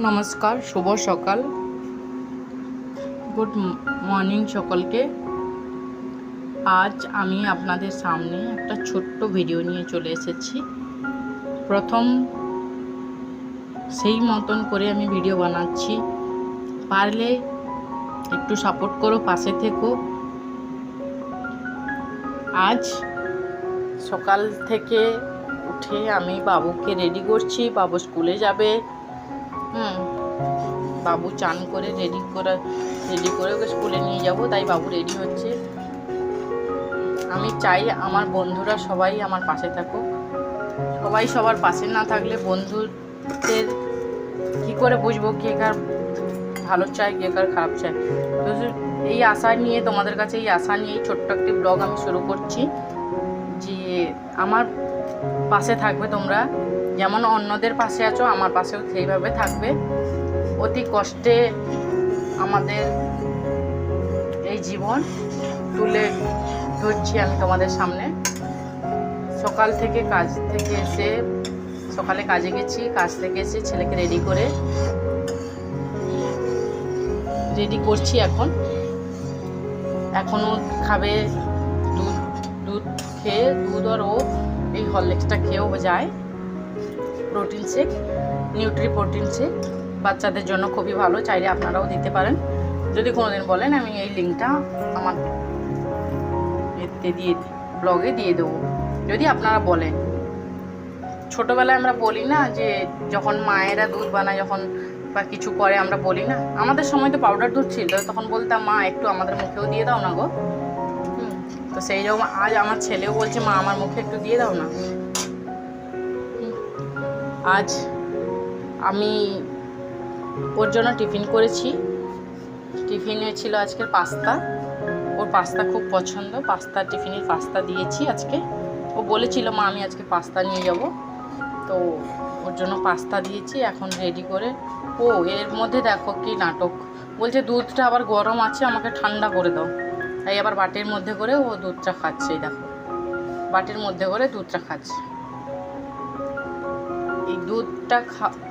নমস্কার, শুভ সকাল, good morning সকলকে। আজ আমি আপনাদের সামনে একটা ছোট্ট ভিডিও নিয়ে চলে এসেছি। প্রথম সেই মতন করে আমি ভিডিও বানাচ্ছি, পারলে একটু সাপোর্ট করো, পাশে থেকো। আজ সকাল থেকে উঠে আমি বাবুকে রেডি করছি, বাবু স্কুলে যাবে। বাবু চান করে রেডি করে ওকে স্কুলে নিয়ে যাব, তাই বাবু রেডি হচ্ছে। আমি চাই আমার বন্ধুরা সবাই আমার পাশে থাকুক। সবাই সবার পাশে না থাকলে বন্ধুদের কী করে বুঝবো কে কার ভালো চায়, কে কার খারাপ চায়। তো এই আশা নিয়ে, তোমাদের কাছে এই আশা নিয়ে ছোট্ট একটি ব্লগ আমি শুরু করছি যে আমার পাশে থাকবে তোমরা, যেমন অন্যদের পাশে আছো আমার পাশেও সেইভাবে থাকবে। অতি কষ্টে আমাদের এই জীবন তুলে ধরছি আমি তোমাদের সামনে। সকাল থেকে কাজ থেকে এসে, সকালে কাজে গেছি, কাজ থেকে এসে ছেলেকে রেডি করছি। এখনও খাবে দুধ আর ও এই হরলিক্সটা খেয়েও যায়। Protein shake, Nutri protein shake বাচ্চাদের জন্য খুবই ভালো, চাইলে আপনারাও দিতে পারেন। যদি কোনোদিন বলেন আমি এই লিঙ্কটা আমার ব্লগে দিয়ে দেবো, যদি আপনারা বলেন। ছোটোবেলায় আমরা বলি না যে যখন মায়েরা দুধ বানায়, যখন বা কিছু করে আমরা বলি না, আমাদের সময় তো পাউডার দুধ ছিল, তখন বলতাম মা একটু আমাদের মুখেও দিয়ে দাও না গো। তো সেই রকম আজ আমার ছেলেও বলছে মা আমার মুখে একটু দিয়ে দাও না। আজ আমি ওর জন্য টিফিন করেছি। টিফিনে ছিল আজকের পাস্তা। ওর পাস্তা খুব পছন্দ, টিফিনের পাস্তা দিয়েছি আজকে। ও বলেছিল মা আমি আজকে পাস্তা নিয়ে যাব, তো ওর জন্য পাস্তা দিয়েছি। এখন রেডি করে এর মধ্যে দেখো কি নাটক, বলছে দুধটা আবার গরম আছে, আমাকে ঠান্ডা করে দাও। তাই আবার বাটির মধ্যে করে ও দুধটা খাচ্ছে। দেখো বাটির মধ্যে করে দুধটা খাচ্ছে। এই দুধটা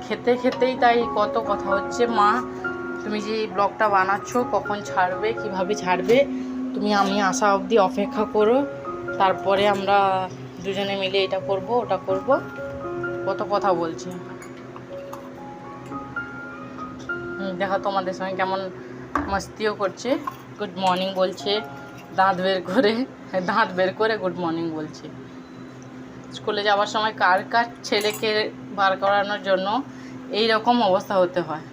খেতেই তাই কত কথা হচ্ছে, মা তুমি যে ব্লগটা বানাচ্ছ কখন ছাড়বে, কিভাবে ছাড়বে, আমি আসা অবধি অপেক্ষা করো, তারপরে আমরা দুজনে মিলে এটা করব ওটা করব, কত কথা বলছে। দেখো তোমাদের সঙ্গে কেমন মস্তিও করছে, গুড মর্নিং বলছে, দাঁত বের করে গুড মর্নিং বলছে। স্কুলে যাওয়ার সময় কার ছেলেকে বার করানোর জন্য এই রকম অবস্থা হতে হয়।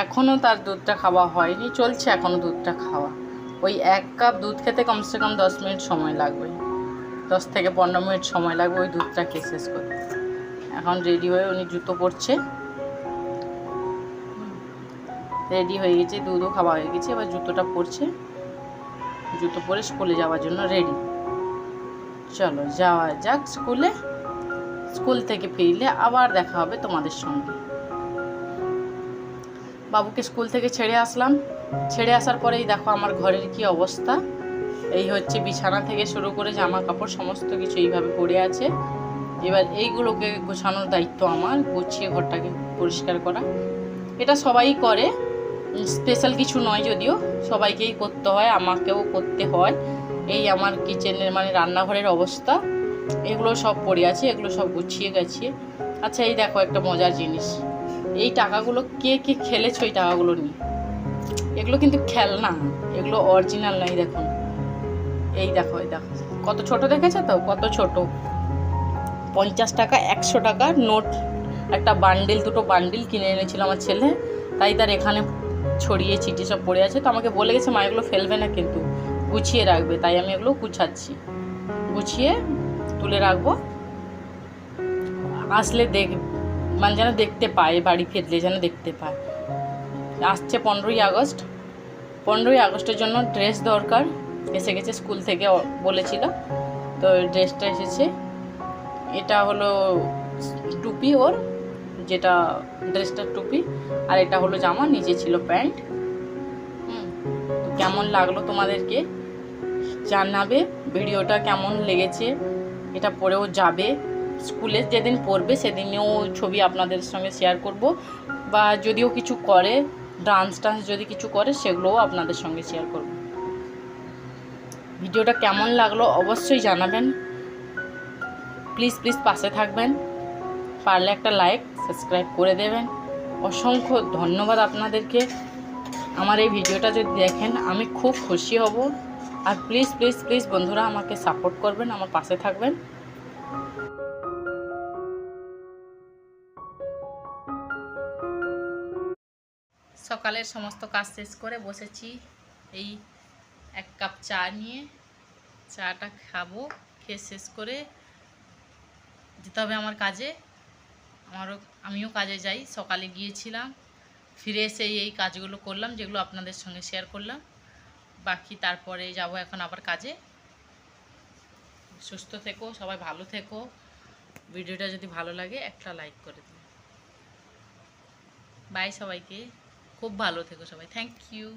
এখনও তার দুধটা খাওয়া হয়নি, চলছে এখনও দুধটা খাওয়া। ওই 1 কাপ দুধ খেতে কমসে কম 10 মিনিট সময় লাগবে, 10 থেকে 15 মিনিট সময় লাগবে ওই দুধটা খেয়ে শেষ করতে। এখন রেডি হয়ে উনি জুতো পরছে, রেডি হয়ে গেছে, দুধও খাওয়া হয়ে গেছে, এবার জুতোটা পরছে, জুতো পরে স্কুলে যাওয়ার জন্য রেডি। চলো যাওয়া যাক স্কুলে। স্কুল থেকে ফিরলে আবার দেখা হবে তোমাদের সঙ্গে। বাবুকে স্কুল থেকে ছেড়ে আসলাম, ছেড়ে আসার পরেই দেখো আমার ঘরের কি অবস্থা। এই হচ্ছে বিছানা থেকে শুরু করে জামা কাপড় সমস্ত কিছু এইভাবে পড়ে আছে। এবার এইগুলোকে গোছানোর দায়িত্ব আমার, গুছিয়ে ঘরটাকে পরিষ্কার করা। এটা সবাই করে, স্পেশাল কিছু নয়, যদিও সবাইকেই করতে হয়, আমাকেও করতে হয়। এই আমার কিচেনের রান্নাঘরের অবস্থা, এগুলো সব পড়ে আছে, এগুলো সব গুছিয়ে গেছে। আচ্ছা এই দেখো একটা মজার জিনিস, এই টাকাগুলো কে খেলেছো এই টাকাগুলো নিয়ে? এগুলো কিন্তু খেলনা, এগুলো অরিজিনাল নাই। দেখুন এই দেখো কত ছোট, দেখেছো তো কত ছোট। 50 টাকা 100 টাকার নোট, একটা দুটো বান্ডিল কিনে এনেছিল আমার ছেলে, তাই তার এখানে ছড়িয়ে ছিটিয়ে সব পড়ে আছে। তো আমাকে বলে গেছে মা এগুলো ফেলবে না, কিন্তু গুছিয়ে রাখবে, তাই আমি এগুলো গুছাচ্ছি, গুছিয়ে তুলে রাখবো। আসলে যেন দেখতে পায়, বাড়ি ফিরলে যেন দেখতে পায়। আসছে 15ই আগস্ট, 15ই আগস্টের জন্য ড্রেস দরকার, এসে গেছে স্কুল থেকে বলেছিল, তো ড্রেসটা এসেছে। এটা হলো টুপি, ওর যেটা ড্রেসটা টুপি, আর এটা হলো জামা, নিচে ছিল প্যান্ট। তো কেমন লাগলো তোমাদেরকে জানাবে, ভিডিওটা কেমন লেগেছে। এটা পরেও যাবে, স্কুলে যেদিন পড়বে সেদিনেও ছবি আপনাদের সঙ্গে শেয়ার করব, বা যদিও কিছু করে ডান্স যদি কিছু করে সেগুলোও আপনাদের সঙ্গে শেয়ার করব। ভিডিওটা কেমন লাগলো অবশ্যই জানাবেন। প্লিজ পাশে থাকবেন, পারলে একটা লাইক সাবস্ক্রাইব করে দেবেন। অসংখ্য ধন্যবাদ আপনাদেরকে। আমার এই ভিডিওটা যদি দেখেন আমি খুব খুশি হব। আর প্লিজ বন্ধুরা আমাকে সাপোর্ট করবেন, আমার পাশে থাকবেন। সকালের সমস্ত কাজ শেষ করে বসেছি, এই 1 কাপ চা নিয়ে। চাটা খাবো, খেয়ে শেষ করে যেতে হবে আমার কাজে। আমিও কাজে যাই, সকালে গিয়েছিলাম, ফিরে এসে এই কাজগুলো করলাম যেগুলো আপনাদের সঙ্গে শেয়ার করলাম। বাকি তারপরে যাব এখন আবার কাজে। সুস্থ থেকো সবাই, ভালো থেকো। ভিডিওটা যদি ভালো লাগে একটা লাইক করে দিন। বাই সবাইকে, খুব ভালো থেকো সবাই। Thank you.